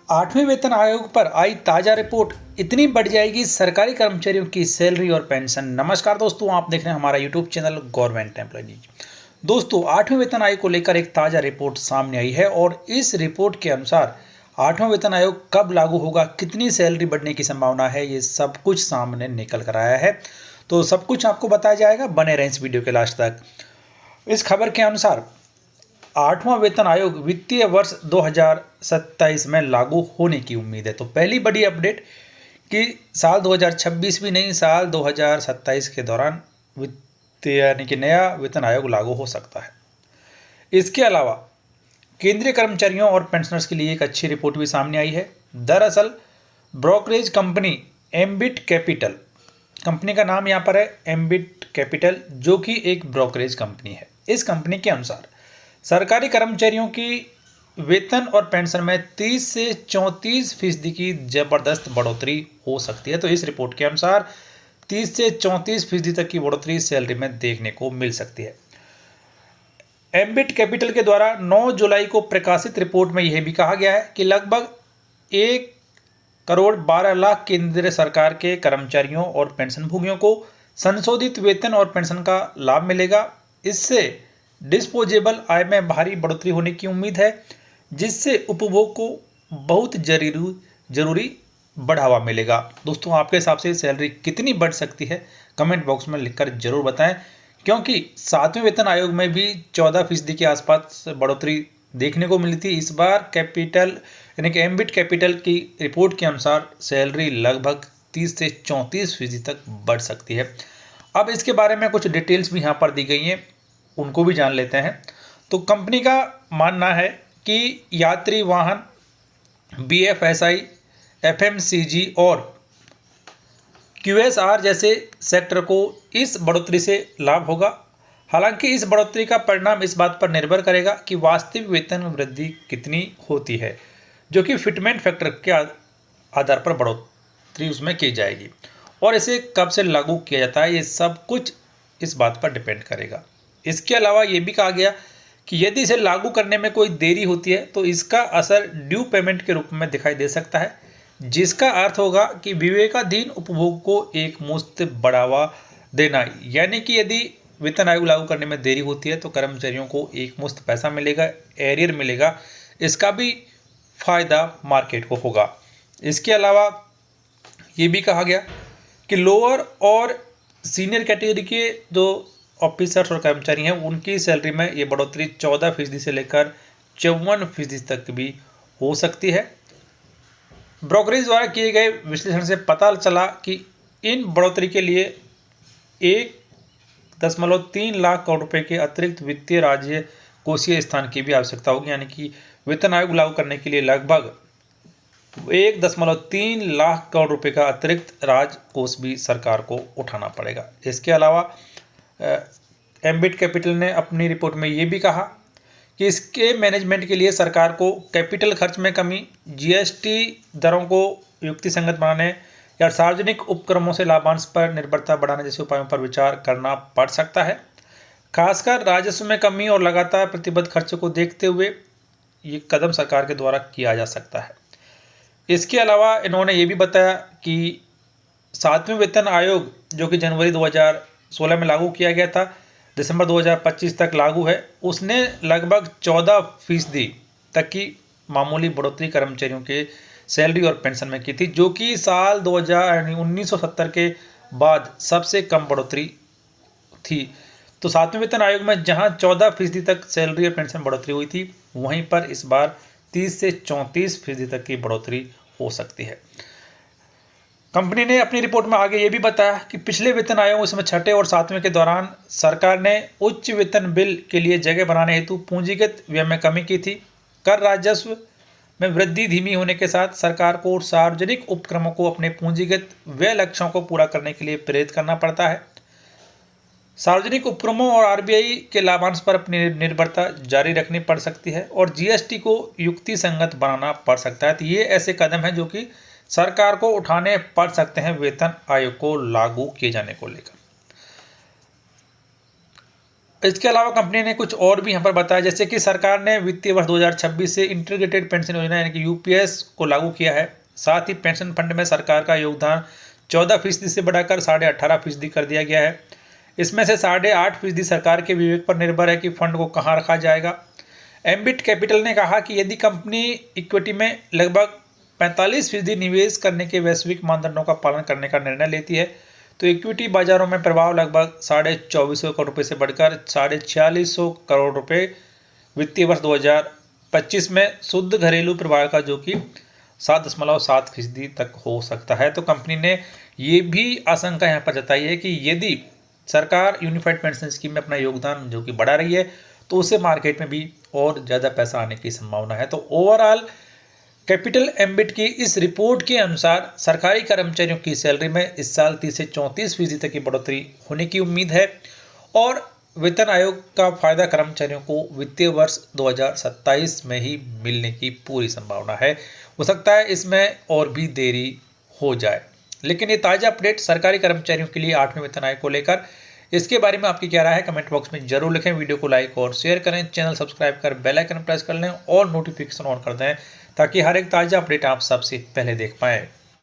8वें वेतन आयोग पर आई ताज़ा रिपोर्ट, इतनी बढ़ जाएगी सरकारी कर्मचारियों की सैलरी और पेंशन। नमस्कार दोस्तों, आप देख रहे हैं हमारा यूट्यूब चैनल गवर्नमेंट एम्प्लॉय। दोस्तों, 8वें वेतन आयोग को लेकर एक ताज़ा रिपोर्ट सामने आई है और इस रिपोर्ट के अनुसार 8वां वेतन आयोग कब लागू होगा, कितनी सैलरी बढ़ने की संभावना है, ये सब कुछ सामने निकल कर आया है। तो सब कुछ आपको बताया जाएगा, बने रहें इस वीडियो के लास्ट तक। इस खबर के अनुसार 8वां वेतन आयोग वित्तीय वर्ष 2027 में लागू होने की उम्मीद है। तो पहली बड़ी अपडेट कि साल 2026 भी नहीं, साल 2027 के दौरान वित्तीय यानी कि नया वेतन आयोग लागू हो सकता है। इसके अलावा केंद्रीय कर्मचारियों और पेंशनर्स के लिए एक अच्छी रिपोर्ट भी सामने आई है। दरअसल brokerage company ambit capital, company का नाम यहाँ पर है एम्बिट कैपिटल, जो कि एक ब्रोकरेज कंपनी है। इस कंपनी के अनुसार सरकारी कर्मचारियों की वेतन और पेंशन में 30 से 34% की जबरदस्त बढ़ोतरी हो सकती है। तो इस रिपोर्ट के अनुसार 30 से 34% तक की बढ़ोतरी सैलरी में देखने को मिल सकती है। एम्बिट कैपिटल के द्वारा 9 जुलाई को प्रकाशित रिपोर्ट में यह भी कहा गया है कि लगभग 1,12,00,000 केंद्र सरकार के कर्मचारियों और पेंशनभोगियों को संशोधित वेतन और पेंशन का लाभ मिलेगा। इससे डिस्पोजेबल आय में भारी बढ़ोतरी होने की उम्मीद है, जिससे उपभोग को बहुत जरूरी बढ़ावा मिलेगा। दोस्तों, आपके हिसाब से सैलरी कितनी बढ़ सकती है, कमेंट बॉक्स में लिखकर जरूर बताएं, क्योंकि 7वें वेतन आयोग में भी 14% के आसपास बढ़ोतरी देखने को मिली थी। इस बार कैपिटल यानी कि एम्बिट कैपिटल की रिपोर्ट के अनुसार सैलरी लगभग 30 से 34% तक बढ़ सकती है। अब इसके बारे में कुछ डिटेल्स भी यहाँ पर दी गई हैं, उनको भी जान लेते हैं। तो कंपनी का मानना है कि यात्री वाहन, बीएफएसआई, एफएमसीजी और क्यूएसआर जैसे सेक्टर को इस बढ़ोतरी से लाभ होगा। हालांकि इस बढ़ोतरी का परिणाम इस बात पर निर्भर करेगा कि वास्तविक वेतन में वृद्धि कितनी होती है, जो कि फिटमेंट फैक्टर के आधार पर बढ़ोतरी उसमें की जाएगी, और इसे कब से लागू किया जाता है, ये सब कुछ इस बात पर डिपेंड करेगा। इसके अलावा ये भी कहा गया कि यदि इसे लागू करने में कोई देरी होती है तो इसका असर ड्यू पेमेंट के रूप में दिखाई दे सकता है, जिसका अर्थ होगा कि विवेकाधीन उपभोग को एक मुश्त बढ़ावा देना। यानी कि यदि वेतन आयोग लागू करने में देरी होती है तो कर्मचारियों को एक मुश्त पैसा मिलेगा, एरियर मिलेगा, इसका भी फायदा मार्केट को होगा। इसके अलावा ये भी कहा गया कि लोअर और सीनियर कैटेगरी के जो ऑफिसर्स और कर्मचारी हैं, उनकी सैलरी में ये बढ़ोतरी 14% से लेकर 54% तक भी हो सकती है। ब्रोकरेज द्वारा किए गए विश्लेषण से पता चला कि इन बढ़ोतरी के लिए 1.3 लाख करोड़ रुपए के अतिरिक्त वित्तीय राज्य कोषीय स्थान की भी आवश्यकता होगी। यानी कि वेतन आयोग लागू करने के लिए लगभग 1.3 लाख करोड़ रुपए का अतिरिक्त राजकोष भी सरकार को उठाना पड़ेगा। इसके अलावा एम्बिट कैपिटल ने अपनी रिपोर्ट में ये भी कहा कि इसके मैनेजमेंट के लिए सरकार को कैपिटल खर्च में कमी, जीएसटी दरों को युक्तिसंगत बनाने या सार्वजनिक उपक्रमों से लाभांश पर निर्भरता बढ़ाने जैसे उपायों पर विचार करना पड़ सकता है। खासकर राजस्व में कमी और लगातार प्रतिबद्ध खर्चों को देखते हुए ये कदम सरकार के द्वारा किया जा सकता है। इसके अलावा इन्होंने ये भी बताया कि 7वें वेतन आयोग, जो कि जनवरी 2016 में लागू किया गया था, दिसंबर 2025 तक लागू है, उसने लगभग 14% तक की मामूली बढ़ोतरी कर्मचारियों के सैलरी और पेंशन में की थी, जो कि साल 1970 के बाद सबसे कम बढ़ोतरी थी। तो 7वें वेतन आयोग में जहां 14% तक सैलरी और पेंशन बढ़ोतरी हुई थी, वहीं पर इस बार 30 से 34% तक की बढ़ोतरी हो सकती है। कंपनी ने अपनी रिपोर्ट में आगे ये भी बताया कि पिछले वेतन आयोग उसमें 6ठे और 7वें के दौरान सरकार ने उच्च वेतन बिल के लिए जगह बनाने हेतु पूंजीगत व्यय में कमी की थी। कर राजस्व में वृद्धि धीमी होने के साथ सरकार को सार्वजनिक उपक्रमों को अपने पूंजीगत व्यय लक्ष्यों को पूरा करने के लिए प्रेरित करना पड़ता है। सार्वजनिक उपक्रमों और आरबीआई के लाभांश पर अपनी निर्भरता जारी रखनी पड़ सकती है और जीएसटी को युक्ति संगत बनाना पड़ सकता है। तो ये ऐसे कदम हैं जो कि सरकार को उठाने पड़ सकते हैं वेतन आयोग को लागू किए जाने को लेकर। इसके अलावा कंपनी ने कुछ और भी यहाँ पर बताया, जैसे कि सरकार ने वित्तीय वर्ष 2026 से इंटीग्रेटेड पेंशन योजना यानी कि यूपीएस को लागू किया है। साथ ही पेंशन फंड में सरकार का योगदान 14% से बढ़ाकर 18.5% कर दिया गया है। इसमें से 8.5% सरकार के विवेक पर निर्भर है कि फंड को कहाँ रखा जाएगा। एम्बिट कैपिटल ने कहा कि यदि कंपनी इक्विटी में लगभग 45% निवेश करने के वैश्विक मानदंडों का पालन करने का निर्णय लेती है तो इक्विटी बाजारों में प्रभाव लगभग 2450 करोड़ रुपये से बढ़कर 4600 करोड़ रुपये वित्तीय वर्ष 2025 में शुद्ध घरेलू प्रभाव का, जो कि 7.7% तक हो सकता है। तो कंपनी ने ये भी आशंका यहाँ पर जताई है कि यदि सरकार यूनिफाइड पेंशन स्कीम में अपना योगदान जो कि बढ़ा रही है तो उससे मार्केट में भी और ज़्यादा पैसा आने की संभावना है। तो ओवरऑल कैपिटल एम्बिट की इस रिपोर्ट के अनुसार सरकारी कर्मचारियों की सैलरी में इस साल 30 से 34% तक की बढ़ोतरी होने की उम्मीद है और वेतन आयोग का फायदा कर्मचारियों को वित्तीय वर्ष 2027 में ही मिलने की पूरी संभावना है। हो सकता है इसमें और भी देरी हो जाए, लेकिन ये ताज़ा अपडेट सरकारी कर्मचारियों के लिए 8वें वेतन आयोग को लेकर, इसके बारे में आपकी क्या राय है कमेंट बॉक्स में जरूर लिखें। वीडियो को लाइक और शेयर करें, चैनल सब्सक्राइब कर बेल आइकन प्रेस कर लें और नोटिफिकेशन ऑन कर दें ताकि हर एक ताज़ा अपडेट आप सबसे पहले देख पाएँ।